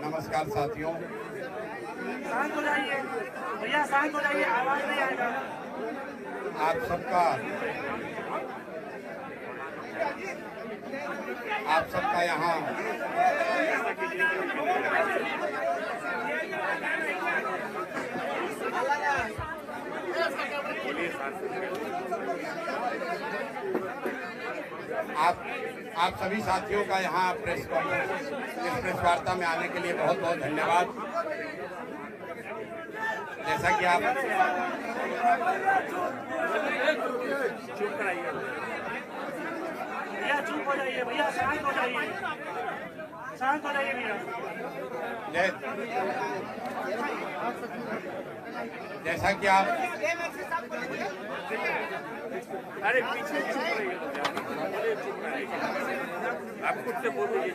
नमस्कार साथियों, शांत हो जाइए भैया, शांत हो जाइए, आवाज नहीं आएगा। आप सबका यहाँ आप सभी साथियों का यहाँ प्रेस वार्ता में आने के लिए बहुत बहुत धन्यवाद। जैसा कि आप चुप कराइए भैया, चुप हो जाइए भैया, शांत हो जाइए, शांत हो जाइए भैया। जैसा कि आप अरे पीछे चुप रहिए, चुप रहिए, आप खुद से बोलिए।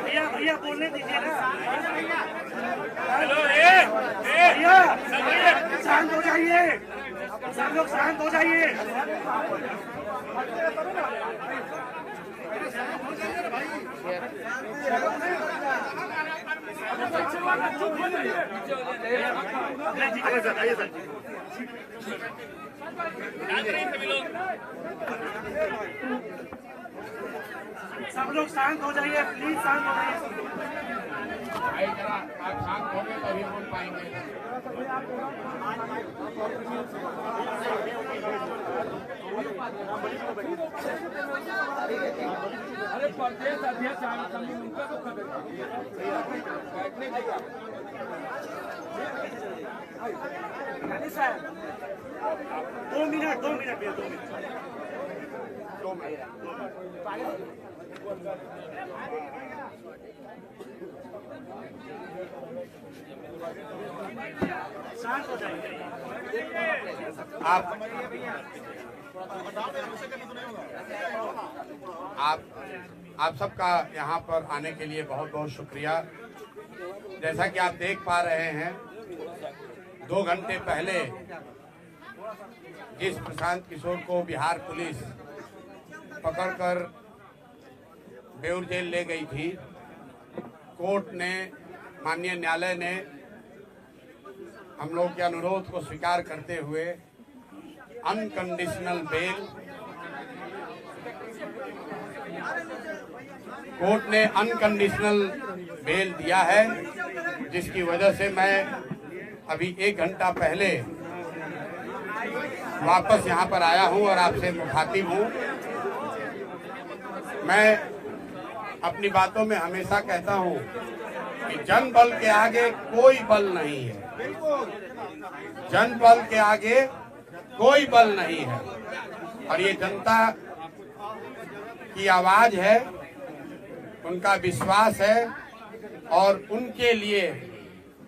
भैया भैया बोलने दीजिए ना। हेलो भैया, शांत हो जाइए, सब लोग शांत हो जाइए। सब लोग शांत हो जाइए, प्लीज शांत हो जाइए। आप शांत होंगे तभी बोल पाएंगे। अरे प्रदेश अध्यक्ष उनका तो सर 2 मिनट भैया, 2 मिनट। शांत हो जाइए। आप सबका यहाँ पर आने के लिए बहुत बहुत शुक्रिया। जैसा कि आप देख पा रहे हैं, 2 घंटे पहले जिस प्रशांत किशोर को बिहार पुलिस पकड़कर बेउर जेल ले गई थी, कोर्ट ने, माननीय न्यायालय ने हम लोग के अनुरोध को स्वीकार करते हुए अनकंडीशनल बेल, कोर्ट ने अनकंडीशनल बेल दिया है, जिसकी वजह से मैं अभी 1 घंटा पहले वापस यहाँ पर आया हूँ और आपसे मुखातिब हूँ। मैं अपनी बातों में हमेशा कहता हूँ कि जन बल के आगे कोई बल नहीं है, जन बल के आगे कोई बल नहीं है, और ये जनता की आवाज है, उनका विश्वास है, और उनके लिए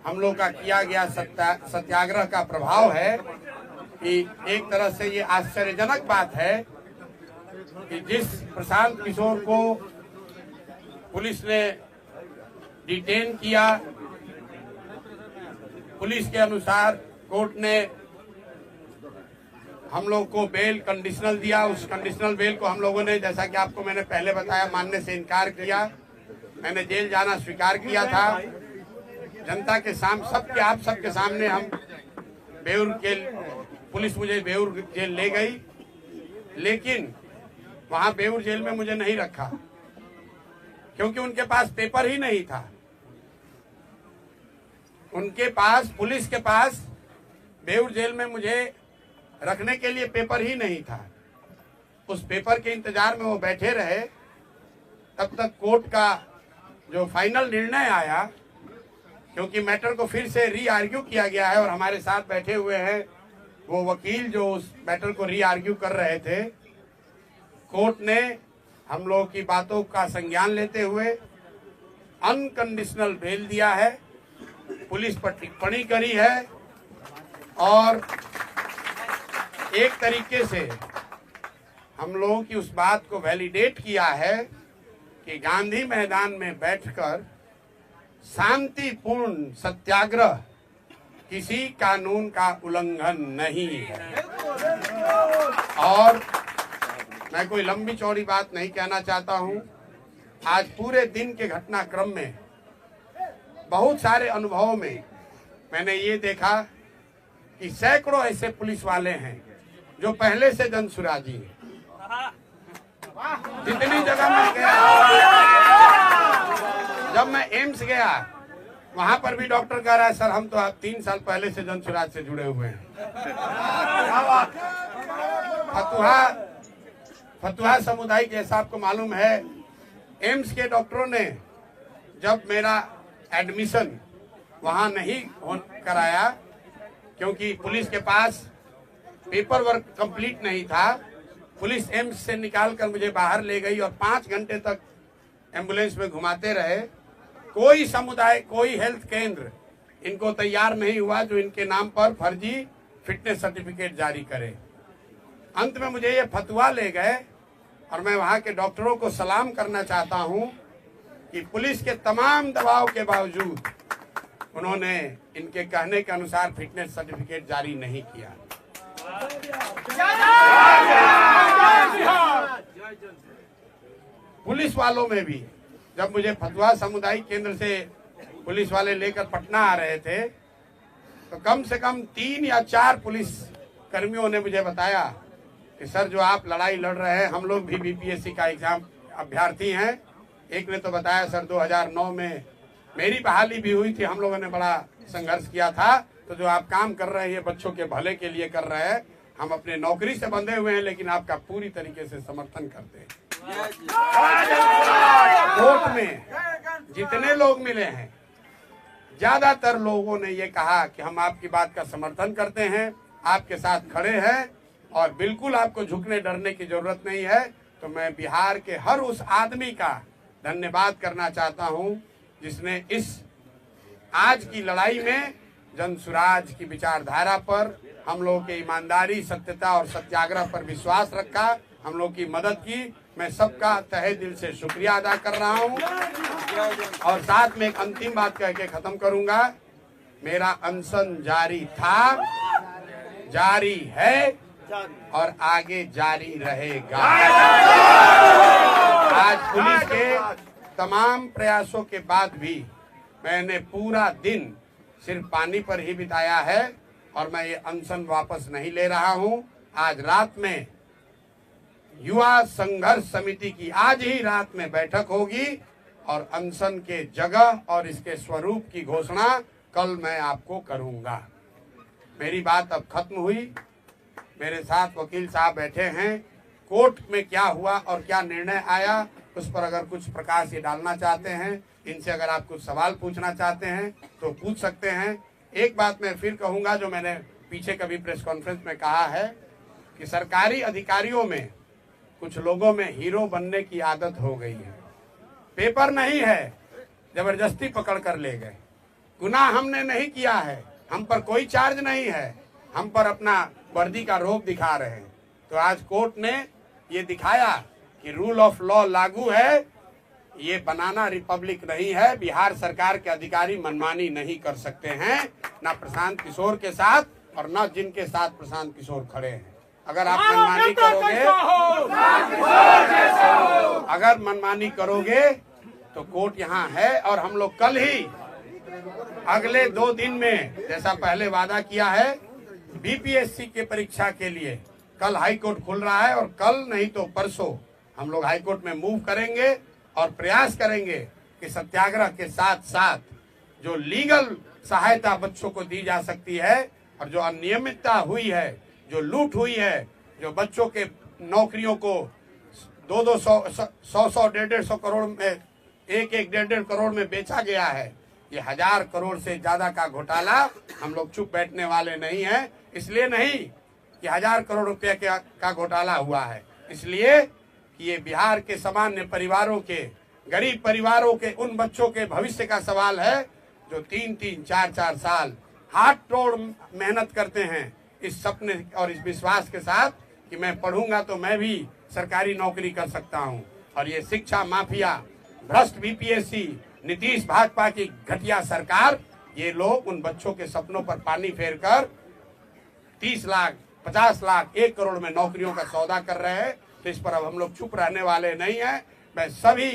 हम लोग का किया गया सत्याग्रह का प्रभाव है कि एक तरह से ये आश्चर्यजनक बात है कि जिस प्रशांत किशोर को पुलिस ने डिटेन किया, पुलिस के अनुसार कोर्ट ने हम लोग को बेल कंडीशनल दिया। उस कंडीशनल बेल को हम लोगों ने, जैसा कि आपको मैंने पहले बताया, मानने से इनकार किया। मैंने जेल जाना स्वीकार किया था। जनता के सामने, आप सबके सामने हम बेउर जेल, पुलिस मुझे बेउर जेल ले गई, लेकिन वहां बेउर जेल में मुझे नहीं रखा, क्योंकि उनके पास पेपर ही नहीं था। उनके पास, पुलिस के पास बेउर जेल में मुझे रखने के लिए पेपर ही नहीं था। उस पेपर के इंतजार में वो बैठे रहे, तब तक कोर्ट का जो फाइनल निर्णय आया क्योंकि मैटर को फिर से री आर्ग्यू किया गया है और हमारे साथ बैठे हुए हैं वो वकील जो उस मैटर को री आर्ग्यू कर रहे थे। कोर्ट ने हम लोगों की बातों का संज्ञान लेते हुए अनकंडीशनल बेल दिया है, पुलिस पर टिप्पणी करी है और एक तरीके से हम लोगों की उस बात को वैलिडेट किया है कि गांधी मैदान में बैठकर शांतिपूर्ण सत्याग्रह किसी कानून का उल्लंघन नहीं है। और मैं कोई लंबी चौड़ी बात नहीं कहना चाहता हूं। आज पूरे दिन के घटनाक्रम में बहुत सारे अनुभवों में मैंने ये देखा कि सैकड़ों ऐसे पुलिस वाले हैं जो पहले से जनसुराजी हैं। जितनी जगह मैं गया, जब मैं एम्स गया वहां पर भी डॉक्टर कह रहा है सर हम तो आप 3 साल पहले से जनसुराज से जुड़े हुए हैं। फतुहा समुदाय जैसा आपको मालूम है, एम्स के डॉक्टरों ने जब मेरा एडमिशन वहां नहीं कराया क्योंकि पुलिस के पास पेपर वर्क कंप्लीट नहीं था, पुलिस एम्स से निकालकर मुझे बाहर ले गई और 5 घंटे तक एम्बुलेंस में घुमाते रहे। कोई समुदाय, कोई हेल्थ केंद्र इनको तैयार नहीं हुआ जो इनके नाम पर फर्जी फिटनेस सर्टिफिकेट जारी करे। अंत में मुझे ये फतवा ले गए और मैं वहां के डॉक्टरों को सलाम करना चाहता हूं कि पुलिस के तमाम दबाव के बावजूद उन्होंने इनके कहने के अनुसार फिटनेस सर्टिफिकेट जारी नहीं किया। पुलिस वालों में भी जब मुझे फतवा सामुदायिक केंद्र से पुलिस वाले लेकर पटना आ रहे थे तो कम से कम 3 या 4 पुलिस कर्मियों ने मुझे बताया कि सर जो आप लड़ाई लड़ रहे हैं हम लोग भी बीपीएससी का एग्जाम अभ्यर्थी हैं। एक ने तो बताया सर 2009 में मेरी बहाली भी हुई थी, हम लोगों ने बड़ा संघर्ष किया था, तो जो आप काम कर रहे हैं ये बच्चों के भले के लिए कर रहे हैं, हम अपने नौकरी से बंधे हुए हैं लेकिन आपका पूरी तरीके से समर्थन करते हैं। कोर्ट में जितने लोग मिले हैं ज्यादातर लोगों ने ये कहा कि हम आपकी बात का समर्थन करते हैं, आपके साथ खड़े हैं और बिल्कुल आपको झुकने डरने की जरूरत नहीं है। तो मैं बिहार के हर उस आदमी का धन्यवाद करना चाहता हूं जिसने इस आज की लड़ाई में जनसुराज की विचारधारा पर, हम लोगों के ईमानदारी, सत्यता और सत्याग्रह पर विश्वास रखा, हम लोग की मदद की। मैं सबका तहे दिल से शुक्रिया अदा कर रहा हूं और साथ में एक अंतिम बात कह के खत्म करूंगा। मेरा अनशन जारी था, जारी है और आगे जारी रहेगा। आज पुलिस के तमाम प्रयासों के बाद भी मैंने पूरा दिन सिर्फ पानी पर ही बिताया है और मैं ये अनशन वापस नहीं ले रहा हूं। आज रात में युवा संघर्ष समिति की आज ही रात में बैठक होगी और अनशन के जगह और इसके स्वरूप की घोषणा कल मैं आपको करूंगा। मेरी बात अब खत्म हुई। मेरे साथ वकील साहब बैठे हैं। कोर्ट में क्या हुआ और क्या निर्णय आया उस पर अगर कुछ प्रकाश ये डालना चाहते हैं, इनसे अगर आप कुछ सवाल पूछना चाहते हैं तो पूछ सकते हैं। एक बात मैं फिर कहूंगा जो मैंने पीछे कभी प्रेस कॉन्फ्रेंस में कहा है कि सरकारी अधिकारियों में कुछ लोगों में हीरो बनने की आदत हो गई है। पेपर नहीं है, जबरदस्ती पकड़ कर ले गए। गुनाह हमने नहीं किया है, हम पर कोई चार्ज नहीं है, हम पर अपना वर्दी का रोब दिखा रहे हैं। तो आज कोर्ट ने ये दिखाया कि रूल ऑफ लॉ लागू है, ये बनाना रिपब्लिक नहीं है। बिहार सरकार के अधिकारी मनमानी नहीं कर सकते हैं, ना प्रशांत किशोर के साथ और ना जिनके साथ प्रशांत किशोर खड़े हैं। अगर आप मनमानी करोगे तो कोर्ट यहाँ है और हम लोग कल ही अगले 2 दिन में जैसा पहले वादा किया है बीपीएससी के परीक्षा के लिए कल हाई कोर्ट खुल रहा है और कल नहीं तो परसों हम लोग हाई कोर्ट में मूव करेंगे और प्रयास करेंगे कि सत्याग्रह के साथ साथ जो लीगल सहायता बच्चों को दी जा सकती है और जो अनियमितता हुई है, जो लूट हुई है, जो बच्चों के नौकरियों को 200-100 150 करोड़ में 1-1 1.5 करोड़ में बेचा गया है, ये 1000 करोड़ से ज्यादा का घोटाला हम लोग चुप बैठने वाले नहीं हैं। इसलिए नहीं कि 1000 करोड़ रुपए का घोटाला हुआ है, इसलिए कि ये बिहार के सामान्य परिवारों के, गरीब परिवारों के, उन बच्चों के भविष्य का सवाल है जो 3-3, 4-4 साल हाथ तोड़ मेहनत करते हैं इस सपने और इस विश्वास के साथ कि मैं पढ़ूंगा तो मैं भी सरकारी नौकरी कर सकता हूं। और ये शिक्षा माफिया, भ्रष्ट बीपीएससी, नीतीश भाजपा की घटिया सरकार, ये लोग उन बच्चों के सपनों पर पानी फेरकर 30 लाख, 50 लाख, 1 करोड़ में नौकरियों का सौदा कर रहे हैं। तो इस पर अब हम लोग चुप रहने वाले नहीं हैं। मैं सभी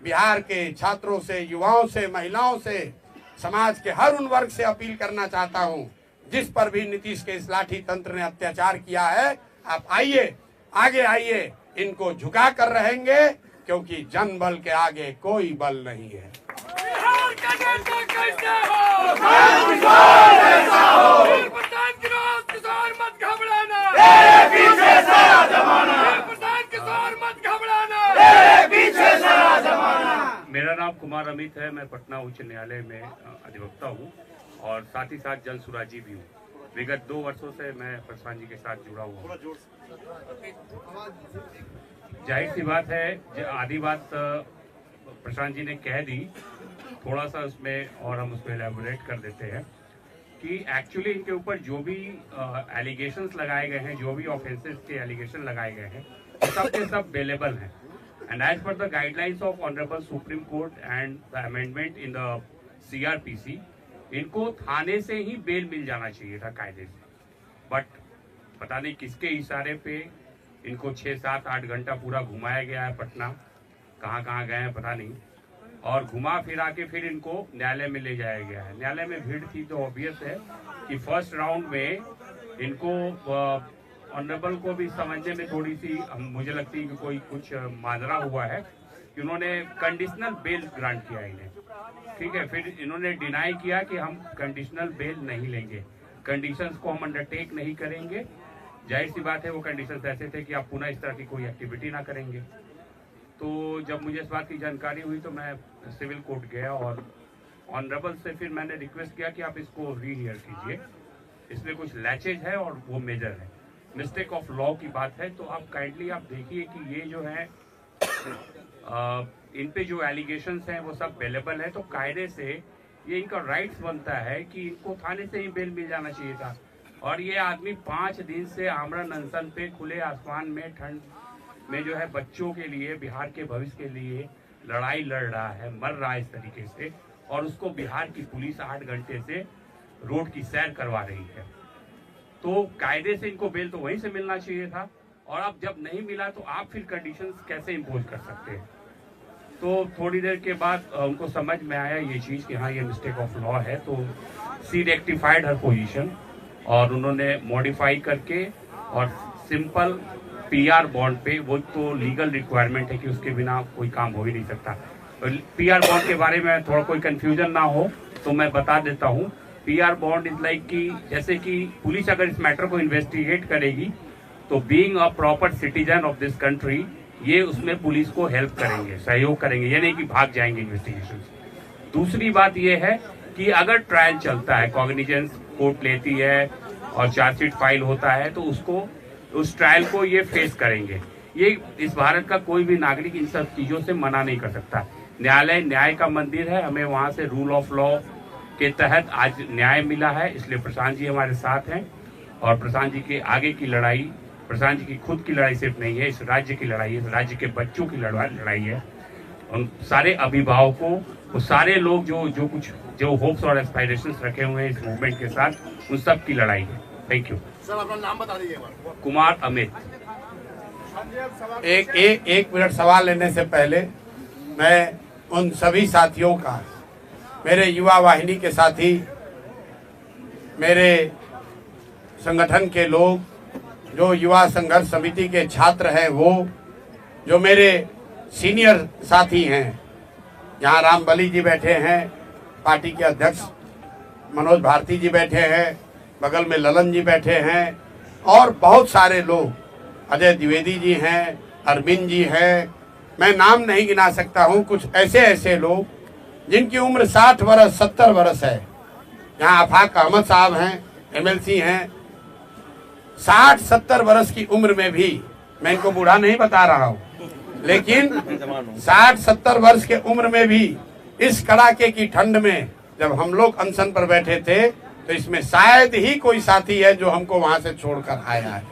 बिहार के छात्रों से, युवाओं से, महिलाओं से, समाज के हर उन वर्ग से अपील करना चाहता हूं जिस पर भी नीतीश के इस लाठी तंत्र ने अत्याचार किया है, आप आइए, आगे आइए, इनको झुका कर रहेंगे, क्योंकि जन बल के आगे कोई बल नहीं है। बिहार का नेता कैसे हो? प्रधान किशोर मत घबराना, पीछे सारा जमाना। प्रधान किशोर मत घबराना, पीछे सारा जमाना। मेरा नाम कुमार अमित है। मैं पटना उच्च न्यायालय में अधिवक्ता हूँ और साथ ही साथ जल सुराजी भी हूँ। विगत 2 वर्षों से मैं प्रशांत जी के साथ जुड़ा हुआ हूँ। जाहिर सी बात है, आधी बात प्रशांत जी ने कह दी, थोड़ा सा उसमें और हम उसमें एलैबोरेट कर देते हैं कि एक्चुअली इनके ऊपर जो भी एलिगेशंस लगाए गए हैं, जो भी ऑफेंसेस के एलिगेशन लगाए गए हैं, सब के सब बेलेबल हैं। And as per the guidelines of honourable Supreme Court and the amendment in the CRPC, इनको थाने से ही बेल मिल जाना चाहिए था कायदे से। बट पता नहीं किसके इशारे पे इनको 6, 7, 8 घंटा पूरा घुमाया गया है पटना, कहाँ कहाँ गए हैं पता नहीं, और घुमा फिरा के फिर इनको न्यायालय में ले जाया गया है। न्यायालय में भीड़ थी तो ऑब्वियस है कि फर्स्ट राउंड में इनको ऑनरेबल को भी समझने में थोड़ी सी मुझे लगती है कि कोई कुछ माजरा हुआ है कि उन्होंने कंडीशनल बेल ग्रांट किया इन्हें, ठीक है। फिर इन्होंने डिनाई किया कि हम कंडीशनल बेल नहीं लेंगे, कंडीशंस को हम अंडरटेक नहीं करेंगे। जाहिर सी बात है वो कंडीशंस ऐसे थे कि आप पुनः इस तरह की कोई एक्टिविटी ना करेंगे। तो जब मुझे इस बात की जानकारी हुई तो मैं सिविल कोर्ट गया और ऑनरेबल से फिर मैंने रिक्वेस्ट किया कि आप इसको रीहियर कीजिए, इसमें कुछ लैचेज है और वो मेजर है, मिस्टेक ऑफ लॉ की बात है। तो आप काइंडली आप देखिए कि ये जो है इन पे जो एलिगेशंस हैं वो सब बेलेबल है। तो कायदे से ये इनका राइट्स बनता है कि इनको थाने से ही बेल मिल जाना चाहिए था। और ये आदमी 5 दिन से आमरण अनशन पे खुले आसमान में ठंड में जो है बच्चों के लिए, बिहार के भविष्य के लिए लड़ाई लड़ रहा है, मर रहा है इस तरीके से, और उसको बिहार की पुलिस 8 घंटे से रोड की सैर करवा रही है। तो कायदे से इनको बेल तो वहीं से मिलना चाहिए था, और अब जब नहीं मिला तो आप फिर कंडीशंस कैसे इम्पोज कर सकते हैं। तो थोड़ी देर के बाद उनको समझ में आया ये चीज़ कि हाँ ये मिस्टेक ऑफ लॉ है, तो सी रेक्टिफाइड हर पोजीशन और उन्होंने मॉडिफाई करके और सिंपल PR बॉन्ड पे, वो तो लीगल रिक्वायरमेंट है कि उसके बिना कोई काम हो ही नहीं सकता। PR बॉन्ड के बारे में थोड़ा कोई कंफ्यूजन ना हो तो मैं बता देता हूँ। PR बॉन्ड इज लाइक कि जैसे कि पुलिस अगर इस मैटर को इन्वेस्टिगेट करेगी तो being a proper citizen of this country ये उसमें पुलिस को हेल्प करेंगे, सहयोग करेंगे, ये नहीं कि भाग जाएंगे इन्वेस्टिगेशन से। दूसरी बात ये है कि अगर ट्रायल चलता है, कॉग्निजेंस कोर्ट लेती है और चार्जशीट फाइल होता है तो उसको, उस ट्रायल को ये फेस करेंगे। ये इस भारत का कोई भी नागरिक इन सब चीजों से मना नहीं कर सकता। न्यायालय न्याय का मंदिर है, हमें वहां से रूल ऑफ लॉ के तहत आज न्याय मिला है, इसलिए प्रशांत जी हमारे साथ हैं। और प्रशांत जी के आगे की लड़ाई, प्रशांत जी की खुद की लड़ाई सिर्फ नहीं है, इस राज्य की लड़ाई है, इस राज्य के बच्चों की लड़ाई है। उन सारे अभिभावकों, वो सारे लोग जो होप्स और एस्पायरेशंस रखे हुए हैं इस मूवमेंट के साथ, उन सब की लड़ाई है। थैंक यू सर, अपना नाम बता दीजिए। कुमार अमित। एक मिनट सवाल लेने से पहले मैं उन सभी साथियों का, मेरे युवा वाहिनी के साथी, मेरे संगठन के लोग, जो युवा संघर्ष समिति के छात्र हैं, वो जो मेरे सीनियर साथी हैं, यहाँ राम बली जी बैठे हैं, पार्टी के अध्यक्ष मनोज भारती जी बैठे हैं, बगल में ललन जी बैठे हैं, और बहुत सारे लोग, अजय द्विवेदी जी हैं, अरविंद जी हैं, मैं नाम नहीं गिना सकता हूँ। कुछ ऐसे लोग जिनकी उम्र 60 वर्ष 70 वर्ष है। यहाँ आफाक अहमद साहब हैं, MLC हैं, 60-70 वर्ष की उम्र में भी, मैं इनको बूढ़ा नहीं बता रहा हूँ, लेकिन 60-70 वर्ष के उम्र में भी इस कड़ाके की ठंड में जब हम लोग अनशन पर बैठे थे, तो इसमें शायद ही कोई साथी है जो हमको वहां से छोड़कर आया है।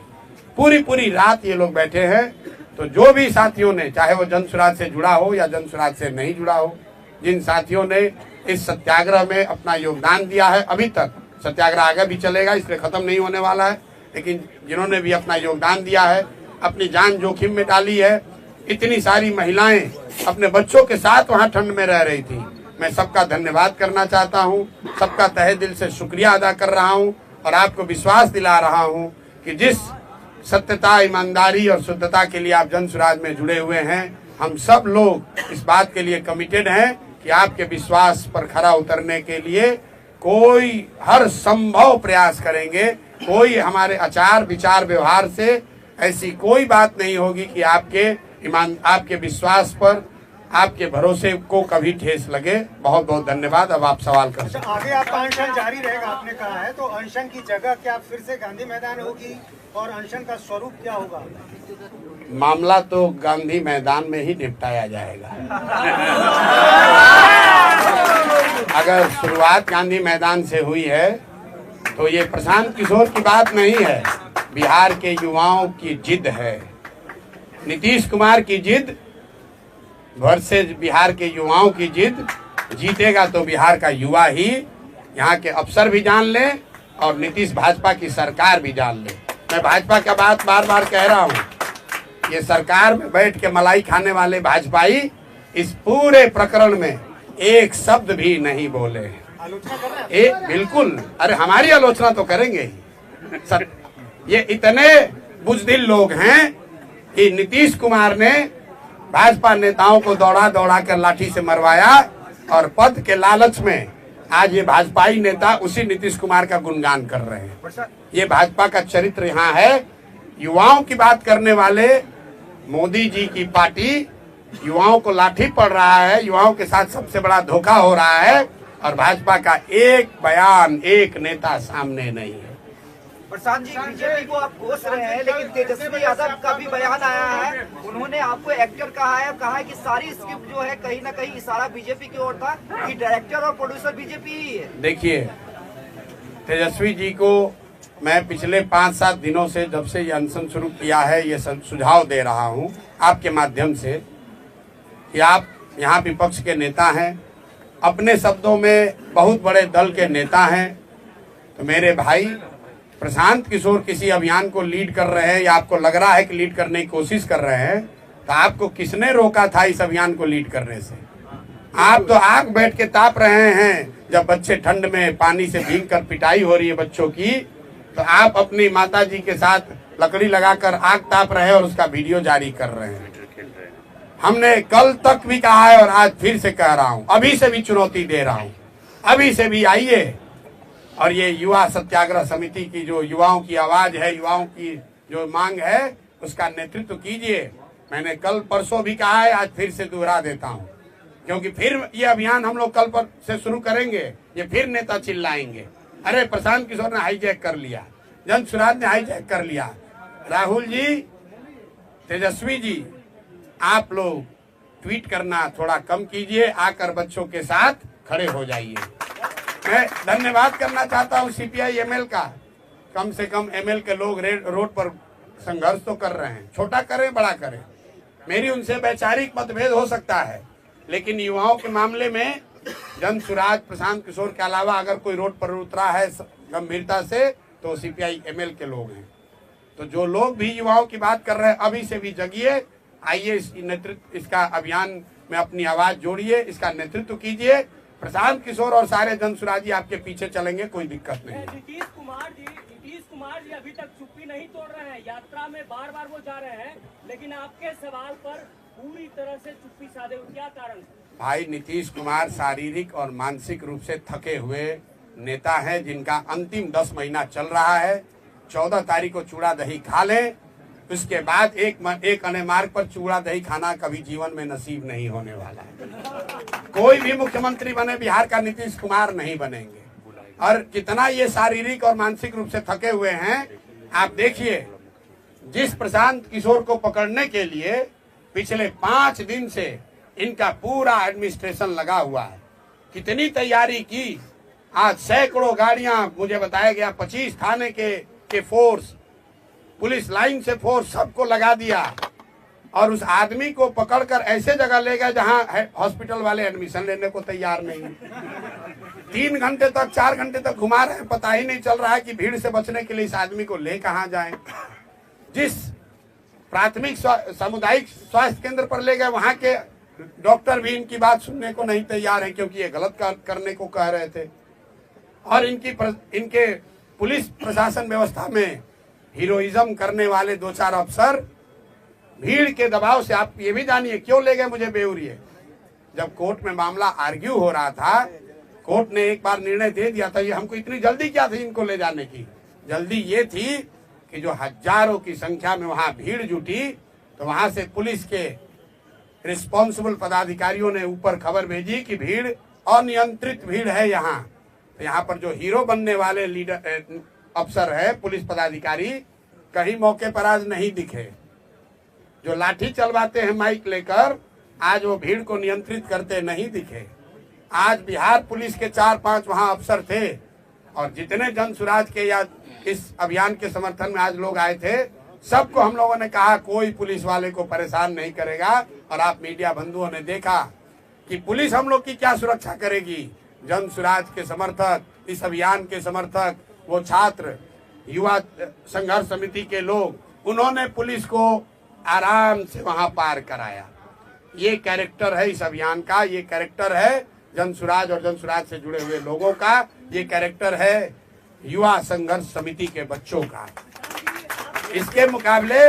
पूरी रात ये लोग बैठे हैं। तो जो भी साथियों ने, चाहे वो जन सुराज से जुड़ा हो या जन सुराज से नहीं जुड़ा हो, जिन साथियों ने इस सत्याग्रह में अपना योगदान दिया है, अभी तक सत्याग्रह आगे भी चलेगा, इसलिए खत्म नहीं होने वाला है, लेकिन जिन्होंने भी अपना योगदान दिया है, अपनी जान जोखिम में डाली है, इतनी सारी महिलाएं अपने बच्चों के साथ वहां ठंड में रह रही थी, मैं सबका धन्यवाद करना चाहता हूं, सबका तहे दिल से शुक्रिया अदा कर रहा हूं और आपको विश्वास दिला रहा हूं कि जिस सत्यता, ईमानदारी और शुद्धता के लिए आप जन सुराज में जुड़े हुए हैं, हम सब लोग इस बात के लिए कमिटेड हैं कि आपके विश्वास पर खरा उतरने के लिए कोई हर संभव प्रयास करेंगे। कोई हमारे आचार विचार व्यवहार से ऐसी कोई बात नहीं होगी कि आपके विश्वास पर, आपके भरोसे को कभी ठेस लगे। बहुत बहुत धन्यवाद। अब आप सवाल कर सकते हैं। आगे आपका अनशन जारी रहेगा, आपने कहा है, तो अनशन की जगह क्या फिर से गांधी मैदान होगी और अनशन का स्वरूप क्या होगा? मामला तो गांधी मैदान में ही निपटाया जाएगा। अगर शुरुआत गांधी मैदान से हुई है तो ये प्रशांत किशोर की बात नहीं है, बिहार के युवाओं की जिद है, नीतीश कुमार की जिद वर्सेज बिहार के युवाओं की जिद। जीतेगा तो बिहार का युवा ही, यहाँ के अफसर भी जान ले और नीतीश भाजपा की सरकार भी जान ले। मैं भाजपा का बात बार बार कह रहा हूँ, ये सरकार में बैठ के मलाई खाने वाले भाजपाई इस पूरे प्रकरण में एक शब्द भी नहीं बोले। आलोचना कर रहे हैं? बिल्कुल, अरे हमारी आलोचना तो करेंगे ही सर। ये इतने बुजदिल लोग हैं कि नीतीश कुमार ने भाजपा नेताओं को दौड़ा कर लाठी से मरवाया और पद के लालच में आज ये भाजपाई नेता उसी नीतीश कुमार का गुणगान कर रहे हैं। ये भाजपा का चरित्र यहाँ है। युवाओं की बात करने वाले मोदी जी की पार्टी युवाओं को लाठी पड़ रहा है, युवाओं के साथ सबसे बड़ा धोखा हो रहा है और भाजपा का एक बयान, एक नेता सामने नहीं है। प्रशांत जी, बीजेपी को आप कोस रहे हैं, लेकिन तेजस्वी यादव का भी बयान आया है, उन्होंने आपको एक्टर कहा है कि सारी स्क्रिप्ट जो है कहीं ना कहीं इशारा बीजेपी की ओर था कि डायरेक्टर और प्रोड्यूसर बीजेपी ही है। देखिए, तेजस्वी जी को मैं पिछले 5-7 दिनों से, जब से ये अनशन शुरू किया है, ये सुझाव दे रहा हूँ आपके माध्यम से कि आप यहाँ विपक्ष के नेता हैं, अपने शब्दों में बहुत बड़े दल के नेता हैं, तो मेरे भाई प्रशांत किशोर किसी अभियान को लीड कर रहे हैं या आपको लग रहा है कि लीड करने की कोशिश कर रहे हैं, तो आपको किसने रोका था इस अभियान को लीड करने से? आप तो आग बैठ के ताप रहे हैं। जब बच्चे ठंड में पानी से भीग कर पिटाई हो रही है बच्चों की, तो आप अपनी माता जी के साथ लकड़ी लगाकर आग ताप रहे हैं और उसका वीडियो जारी कर रहे हैं। हमने कल तक भी कहा है और आज फिर से कह रहा हूं, अभी से भी चुनौती दे रहा हूं, अभी से भी आइए और ये युवा सत्याग्रह समिति की जो युवाओं की आवाज है, युवाओं की जो मांग है, उसका नेतृत्व कीजिए। मैंने कल परसों भी कहा है, आज फिर से दोहरा देता हूं, क्योंकि फिर ये अभियान हम लोग कल पर से शुरू करेंगे, ये फिर नेता चिल्लाएंगे, अरे प्रशांत किशोर ने हाईजैक कर लिया, जन सुराज ने हाईजैक कर लिया। राहुल जी, तेजस्वी जी, आप लोग ट्वीट करना थोड़ा कम कीजिए, आकर बच्चों के साथ खड़े हो जाइए। मैं धन्यवाद करना चाहता हूं CPI ML का, कम से कम ML के लोग रोड पर संघर्ष तो कर रहे हैं, छोटा करें बड़ा करें, मेरी उनसे वैचारिक मतभेद हो सकता है, लेकिन युवाओं के मामले में जन सुराज प्रशांत किशोर के अलावा अगर कोई रोड पर उतरा है गंभीरता से तो CPI ML के लोग हैं। तो जो लोग भी युवाओं की बात कर रहे हैं, अभी से भी जगिए, आइए इसका अभियान में अपनी आवाज जोड़िए, इसका नेतृत्व कीजिए। प्रशांत किशोर और सारे जन सुराजी आपके पीछे चलेंगे, कोई दिक्कत नहीं है। नीतीश कुमार जी अभी तक चुप्पी नहीं तोड़ रहे हैं, यात्रा में बार बार वो जा रहे हैं, लेकिन आपके सवाल पर पूरी तरह से चुप्पी साधे हुए, क्या कारण? भाई, नीतीश कुमार शारीरिक और मानसिक रूप से थके हुए नेता हैं, जिनका अंतिम 10 महीना चल रहा है। 14 तारीख को चूड़ा दही खा लें, उसके बाद एक अने मार्ग पर चूड़ा दही खाना कभी जीवन में नसीब नहीं होने वाला है। कोई भी मुख्यमंत्री बने बिहार का नीतीश कुमार नहीं बनेंगे। और कितना ये शारीरिक और मानसिक रूप से थके हुए हैं आप देखिए। जिस प्रशांत किशोर को पकड़ने के लिए पिछले 5 दिन से इनका पूरा एडमिनिस्ट्रेशन लगा हुआ है, कितनी तैयारी की। आज सैकड़ों गाड़ियां, मुझे बताया गया 25 थाने के फोर्स, पुलिस लाइन से फोर्स सबको लगा दिया और उस आदमी को पकड़कर ऐसे जगह ले गए जहां हॉस्पिटल वाले एडमिशन लेने को तैयार नहीं। 3 घंटे तक 4 घंटे तक घुमा रहे हैं, पता ही नहीं चल रहा है कि भीड़ से बचने के लिए इस आदमी को ले कहां जाएं। जिस प्राथमिक सामुदायिक स्वास्थ्य केंद्र पर ले गए वहां के डॉक्टर भी इनकी बात सुनने को नहीं तैयार है, क्योंकि ये गलत करने को कह रहे थे। और इनके पुलिस प्रशासन व्यवस्था में हीरोइज्म करने वाले 2-4 अफसर भीड़ के दबाव से, आप ये भी जानिए क्यों ले गए मुझे बेउरिए। जब कोर्ट में मामला आर्ग्यू हो रहा था, कोर्ट ने एक बार निर्णय दे दिया था। ये हमको इतनी जल्दी क्या थी इनको ले जाने की? जल्दी ये थी कि जो हजारों की संख्या में वहां भीड़ जुटी, तो वहां से पुलिस के रिस्पॉन्सिबल पदाधिकारियों ने ऊपर खबर भेजी कि भीड़ अनियंत्रित भीड़ है यहाँ। तो यहाँ पर जो हीरो बनने वाले लीडर अफसर है, पुलिस पदाधिकारी, कहीं मौके पर आज नहीं दिखे। जो लाठी चलवाते हैं माइक लेकर, आज वो भीड़ को नियंत्रित करते नहीं दिखे। आज बिहार पुलिस के 4-5 वहां अफसर थे और जितने जन सुराज के या इस अभियान के समर्थन में आज लोग आए थे, सबको हम लोगों ने कहा कोई पुलिस वाले को परेशान नहीं करेगा। और आप मीडिया बंधुओं ने देखा कि पुलिस हम लोग की क्या सुरक्षा करेगी। जन सुराज के समर्थक, इस अभियान के समर्थक, वो छात्र, युवा संघर्ष समिति के लोग, उन्होंने पुलिस को आराम से वहां पार कराया। ये कैरेक्टर है इस अभियान का, ये कैरेक्टर है जन सुराज और जन सुराज से जुड़े हुए लोगों का, ये कैरेक्टर है युवा संघर्ष समिति के बच्चों का। इसके मुकाबले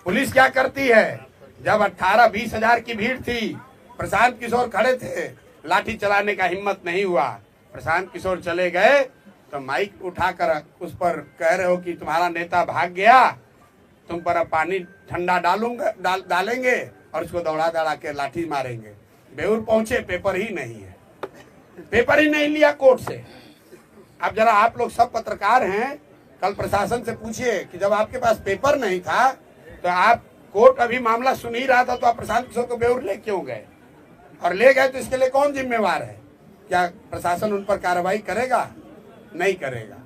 पुलिस क्या करती है? जब 18-20 हजार की भीड़ थी, प्रशांत किशोर खड़े थे, लाठी चलाने का हिम्मत नहीं हुआ। प्रशांत किशोर चले गए तो माइक उठाकर उस पर कह रहे हो कि तुम्हारा नेता भाग गया, तुम पर अब पानी ठंडा डालेंगे और उसको दौड़ा के लाठी मारेंगे। बेउर पहुंचे, पेपर ही नहीं है, पेपर ही नहीं लिया कोर्ट से। अब जरा आप लोग सब पत्रकार हैं, कल प्रशासन से पूछिए कि जब आपके पास पेपर नहीं था तो आप, कोर्ट अभी मामला सुन ही रहा था, तो आप प्रशांत किशोर को बेउर ले क्यों गए? और ले गए तो इसके लिए कौन जिम्मेवार है? क्या प्रशासन उन पर कार्रवाई करेगा? नहीं करेगा,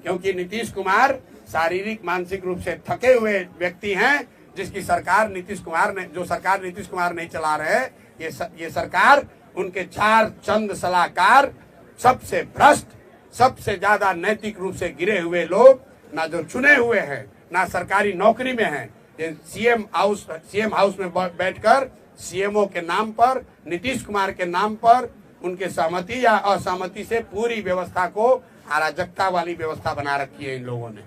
क्योंकि नीतीश कुमार शारीरिक मानसिक रूप से थके हुए व्यक्ति हैं, जिसकी सरकार नीतीश कुमार नहीं चला रहे। ये सरकार, उनके 4 चंद सलाहकार, सबसे भ्रष्ट, सबसे ज्यादा नैतिक रूप से गिरे हुए लोग, ना जो चुने हुए हैं, ना सरकारी नौकरी में हैं। ये सीएम हाउस में बैठकर सीएमओ के नाम पर, नीतीश कुमार के नाम पर, उनके सहमति या असहमति से पूरी व्यवस्था को अराजकता वाली व्यवस्था बना रखी है इन लोगों ने।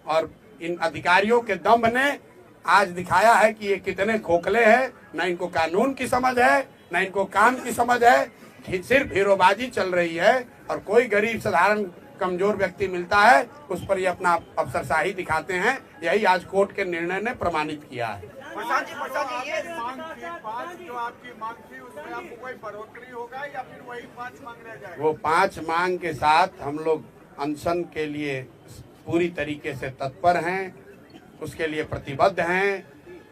और इन अधिकारियों के दम्भ ने आज दिखाया है कि ये कितने खोखले हैं। न इनको कानून की समझ है, न इनको काम की समझ है, सिर्फ हीरोबाजी चल रही है। और कोई गरीब साधारण कमजोर व्यक्ति मिलता है, उस पर ये अपना अफसरशाही दिखाते हैं। यही आज कोर्ट के निर्णय ने प्रमाणित किया है। प्रशांत जी, ये जो आपकी मांग थी उसमें आपको कोई बढ़ोतरी होगा या फिर वही 5 मांग रह जाएगा? वो 5 मांग के साथ हम लोग अनशन के लिए पूरी तरीके से तत्पर हैं, उसके लिए प्रतिबद्ध हैं।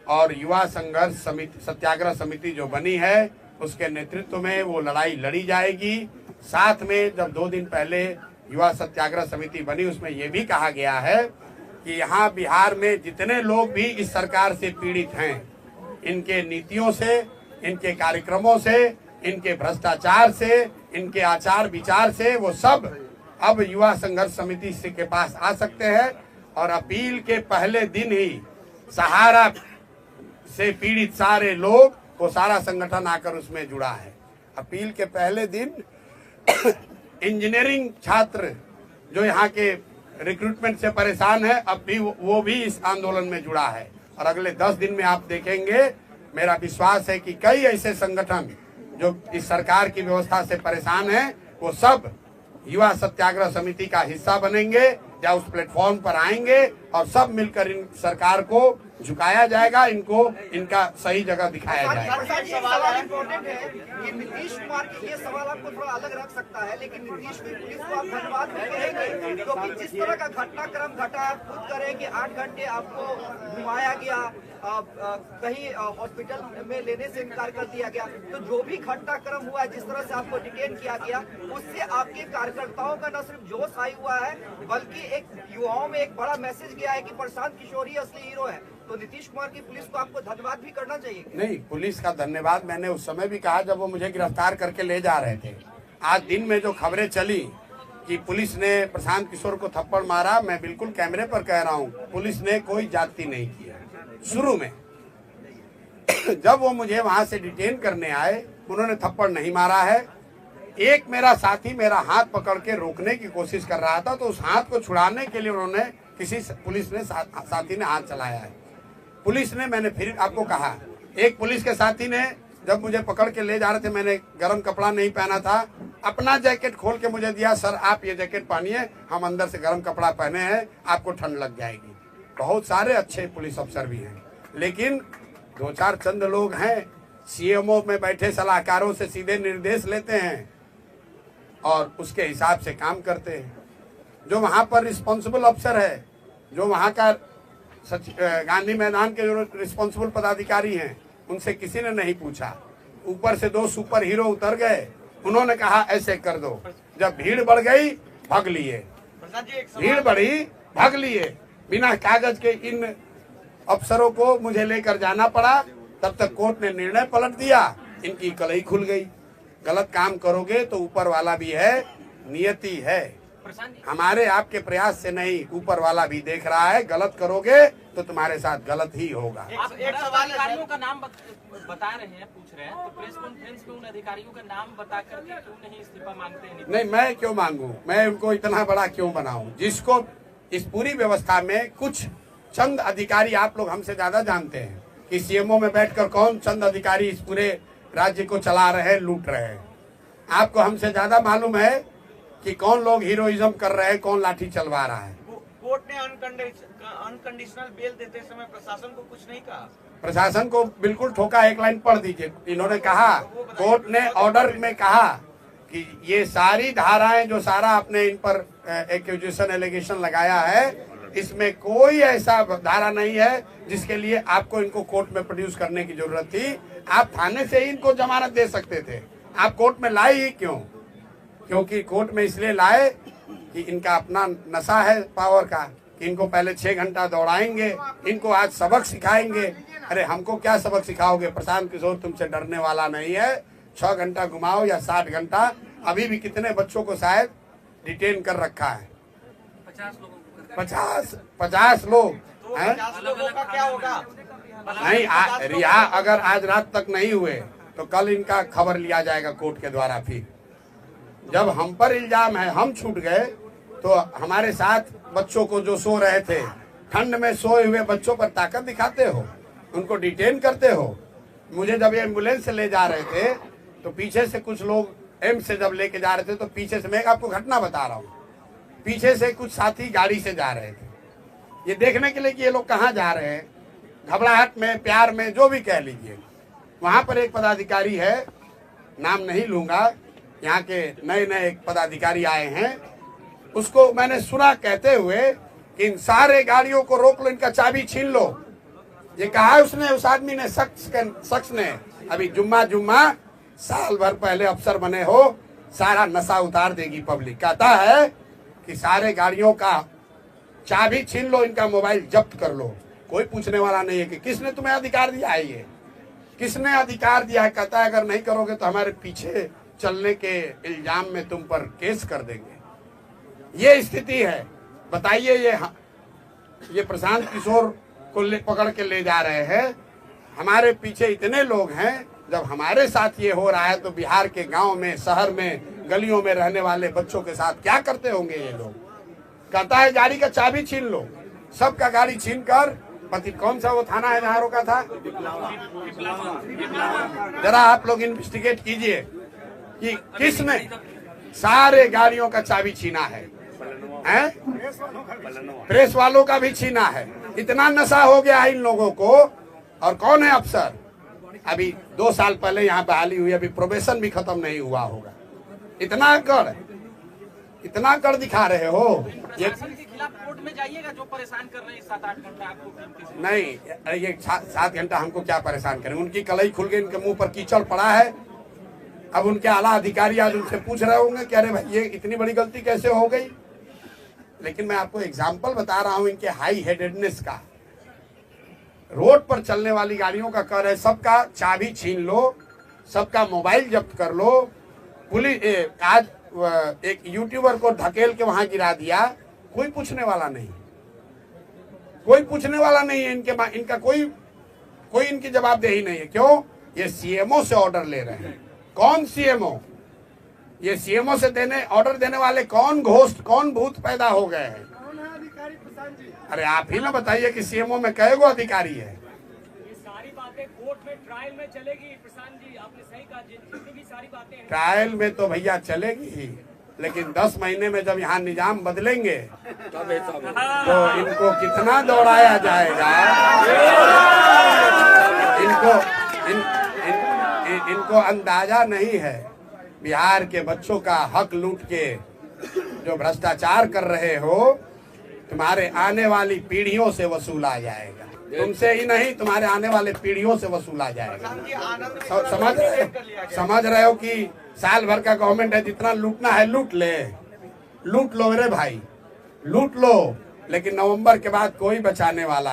और युवा संघर्ष समिति, सत्याग्रह समिति जो बनी है, उसके नेतृत्व में वो लड़ाई लड़ी जाएगी। साथ में जब 2 दिन पहले युवा सत्याग्रह समिति बनी, उसमें ये भी कहा गया है कि यहाँ बिहार में जितने लोग भी इस सरकार से पीड़ित हैं, इनके नीतियों से, इनके कार्यक्रमों से, इनके भ्रष्टाचार से, इनके आचार विचार से, वो सब अब युवा संघर्ष समिति के पास आ सकते हैं। और अपील के पहले दिन ही सहारा से पीड़ित सारे लोग, वो सारा संगठन आकर उसमें जुड़ा है। अपील के पहले दिन इंजीनियरिंग छात्र जो यहाँ के रिक्रूटमेंट से परेशान है, अब भी वो भी इस आंदोलन में जुड़ा है। और अगले 10 दिन में आप देखेंगे, मेरा विश्वास है कि कई ऐसे संगठन जो इस सरकार की व्यवस्था से परेशान हैं, वो सब युवा सत्याग्रह समिति का हिस्सा बनेंगे या उस प्लेटफॉर्म पर आएंगे और सब मिलकर इन सरकार को झुकाया जाएगा, इनको इनका सही जगह दिखाया जाएगा। प्रसाद जी, एक सवाल इम्पोर्टेंट है कि नीतीश कुमार की ये सवाल आपको थोड़ा अलग रख सकता है, लेकिन नीतीश की पुलिस को आप धन्यवाद भी कहेंगे, क्योंकि जिस तरह का घटनाक्रम घटा, आप खुद करें कि 8 घंटे आपको घुमाया गया, कहीं हॉस्पिटल में लेने से इनकार कर दिया गया, तो जो भी घटनाक्रम हुआ है, जिस तरह से आपको डिटेन किया गया, उससे आपके कार्यकर्ताओं का न सिर्फ जोश आई हुआ है, बल्कि एक युवाओं में एक बड़ा मैसेज गया है कि प्रशांत किशोर ही असली हीरो है। तो नीतीश कुमार की पुलिस को आपको धन्यवाद भी करना चाहिए। नहीं, पुलिस का धन्यवाद मैंने उस समय भी कहा जब वो मुझे गिरफ्तार करके ले जा रहे थे। आज दिन में जो खबरें चली कि पुलिस ने प्रशांत किशोर को थप्पड़ मारा, मैं बिल्कुल कैमरे पर कह रहा हूँ, पुलिस ने कोई जाति नहीं किया। शुरू में जब वो मुझे वहां से डिटेन करने आए, उन्होंने थप्पड़ नहीं मारा है। एक मेरा साथी मेरा हाथ पकड़ के रोकने की कोशिश कर रहा था, तो उस हाथ को छुड़ाने के लिए उन्होंने पुलिस ने साथी ने हाथ चलाया है। पुलिस ने, मैंने फिर आपको कहा, एक पुलिस के साथी ने जब मुझे पकड़ के ले जा रहे थे, मैंने गर्म कपड़ा नहीं पहना था, अपना जैकेट खोल के मुझे दिया, सर आप ये जैकेट पहनिए, हम अंदर से गर्म कपड़ा पहने हैं, आपको ठंड लग जाएगी। बहुत सारे अच्छे पुलिस अफसर भी हैं, लेकिन 2-4 चंद लोग हैं, सीएमओ में बैठे सलाहकारों से सीधे निर्देश लेते हैं और उसके हिसाब से काम करते हैं। जो वहाँ पर रिस्पॉन्सिबल अफसर है, जो वहाँ का गांधी मैदान के जो रिस्पॉन्सिबल पदाधिकारी हैं, उनसे किसी ने नहीं पूछा। ऊपर से 2 सुपर हीरो उतर गए, उन्होंने कहा ऐसे कर दो। जब भीड़ बढ़ गई, भाग लिए, भीड़ बढ़ी, भाग लिए। बिना कागज के इन अफसरों को मुझे लेकर जाना पड़ा। तब तक कोर्ट ने निर्णय पलट दिया, इनकी कलई खुल गई। गलत काम करोगे तो ऊपर वाला भी है, नियति है, हमारे आपके प्रयास से नहीं, ऊपर वाला भी देख रहा है। गलत करोगे तो तुम्हारे साथ गलत ही होगा। आप एक सवाल अधिकारियों का नाम बता रहे हैं, पूछ रहे हैं, तो प्रेस कॉन्फ्रेंस में उन अधिकारियों का नाम बता करके क्यों नहीं इस्तीफा मांगते हैं? नहीं, मैं क्यों मांगू, मैं उनको इतना बड़ा क्यों बनाऊं, जिसको इस पूरी व्यवस्था में कुछ चंद अधिकारी, आप लोग हमसे ज्यादा जानते हैं कि सीएमओ में बैठकर कौन चंद अधिकारी इस पूरे राज्य को चला रहे हैं, लूट रहे हैं। आपको हमसे ज्यादा मालूम है कि कौन लोग हीरोइज्म कर रहे हैं, कौन लाठी चलवा रहा है। कोर्ट ने अनकंडीशनल बेल देते समय प्रशासन को कुछ नहीं कहा? प्रशासन को बिल्कुल ठोका। एक लाइन पढ़ दीजिए। इन्होंने कहा, कोर्ट ने ऑर्डर में कहा कि ये सारी धाराएं जो सारा आपने इन पर एक्यूजेशन एलिगेशन लगाया है, इसमें कोई ऐसा धारा नहीं है जिसके लिए आपको इनको कोर्ट में प्रोड्यूस करने की जरूरत थी। आप थाने से ही इनको जमानत दे सकते थे, आप कोर्ट में लाए ही क्यों? क्योंकि कोर्ट में इसलिए लाए कि इनका अपना नशा है पावर का, कि इनको पहले 6 घंटा दौड़ाएंगे, इनको आज सबक सिखाएंगे। अरे हमको क्या सबक सिखाओगे? प्रशांत किशोर तुमसे डरने वाला नहीं है। 6 घंटा घुमाओ या 60 घंटा, अभी भी कितने बच्चों को शायद डिटेन कर रखा है? 50 लोग हैं। 50 लोगों का क्या होगा? नहीं, रिहा अगर आज रात तक नहीं हुए तो कल इनका खबर लिया जाएगा कोर्ट के द्वारा। फिर जब हम पर इल्जाम है, हम छूट गए, तो हमारे साथ बच्चों को जो सो रहे थे, ठंड में सोए हुए बच्चों पर ताकत दिखाते हो, उनको डिटेन करते हो। मुझे जब एम्बुलेंस से ले जा रहे थे तो पीछे से कुछ लोग, एम्स से जब लेके जा रहे थे तो पीछे से, मैं आपको घटना बता रहा हूँ, पीछे से कुछ साथी गाड़ी से जा रहे थे, ये देखने के लिए कि ये लोग कहाँ जा रहे हैं, घबराहट में, प्यार में, जो भी कह लीजिए। वहां पर एक पदाधिकारी है, नाम नहीं लूंगा, यहाँ के नए नए एक पदाधिकारी आए हैं, उसको मैंने सुना कहते हुए कि इन सारे गाड़ियों को रोक लो, इनका चाबी छीन लो। ये कहा उसने, उस आदमी ने, शख्स ने। अभी जुम्मा साल भर पहले अफसर बने हो, सारा नशा उतार देगी पब्लिक। कहता है कि सारे गाड़ियों का चाबी छीन लो, इनका मोबाइल जब्त कर लो। कोई पूछने वाला नहीं है कि किसने तुम्हें अधिकार दिया है, ये किसने अधिकार दिया है। कहता है अगर नहीं करोगे तो हमारे पीछे चलने के इल्जाम में तुम पर केस कर देंगे। ये स्थिति है। बताइए, ये प्रशांत किशोर को पकड़ के ले जा रहे हैं, हमारे पीछे इतने लोग हैं। जब हमारे साथ ये हो रहा है तो बिहार के गांव में, शहर में, गलियों में रहने वाले बच्चों के साथ क्या करते होंगे ये लोग। कहता है गाड़ी का चाबी छीन लो, सबका गाड़ी छीन कर, पति कौन सा वो थाना है जहाँ रोका था, जरा आप लोग इन्वेस्टिगेट कीजिए कि किसने सारे गाड़ियों का चाबी छीना है? प्रेस वालों का भी छीना है। इतना नशा हो गया है इन लोगों को। और कौन है अफसर? अभी 2 साल पहले यहाँ बहाली हुई, अभी प्रोबेशन भी खत्म नहीं हुआ होगा। इतना कर दिखा रहे हो। ये प्रशासन के खिलाफ कोर्ट में जाइएगा जो परेशान कर रहे हैं 7-8 घंटा आपको कीमती से। नहीं, ये 7 घंटा हमको क्या परेशान करें? उनकी कलई खुल गई, इनके मुंह पर कीचड़ पड़ा है। अब उनके आला अधिकारी आज उनसे पूछ रहे होंगे कि अरे भाई ये इतनी बड़ी गलती कैसे हो गई। लेकिन मैं आपको एग्जाम्पल बता रहा हूं इनके हाई हेडेडनेस का। रोड पर चलने वाली गाड़ियों का कर है सबका चाबी छीन लो, सबका मोबाइल जब्त कर लो। पुलिस आज एक यूट्यूबर को धकेल के वहां गिरा दिया, कोई पूछने वाला नहीं, कोई पूछने वाला नहीं है। इनका कोई इनकी जवाबदेही नहीं है। क्यों? ये सीएमओ से ऑर्डर ले रहे हैं। कौन सीएमओ? ये सीएमओ से ऑर्डर देने वाले कौन घोस्ट, कौन भूत पैदा हो गए हैं? अरे आप ही ना बताइए कि सीएमओ में कई गो अधिकारी है? ये सारी बातें कोर्ट में ट्रायल में चलेगी प्रशांत जी, आपने सही कहा। जितनी भी सारी बातें हैं ट्रायल में तो भैया चलेगी ही, लेकिन 10 महीने में जब यहाँ निजाम बदलेंगे तो इनको कितना दौड़ाया जाएगा। इनको अंदाजा नहीं है। बिहार के बच्चों का हक लूट के जो भ्रष्टाचार कर रहे हो, तुम्हारे आने वाली पीढ़ियों से वसूला जाएगा। तुमसे ही नहीं, तुम्हारे आने वाले पीढ़ियों से वसूला जाएगा। समझ रहे हो कि साल भर का गवर्नमेंट है, जितना लूटना है लूट लो रे भाई, लूट लो। लेकिन नवंबर के बाद कोई बचाने वाला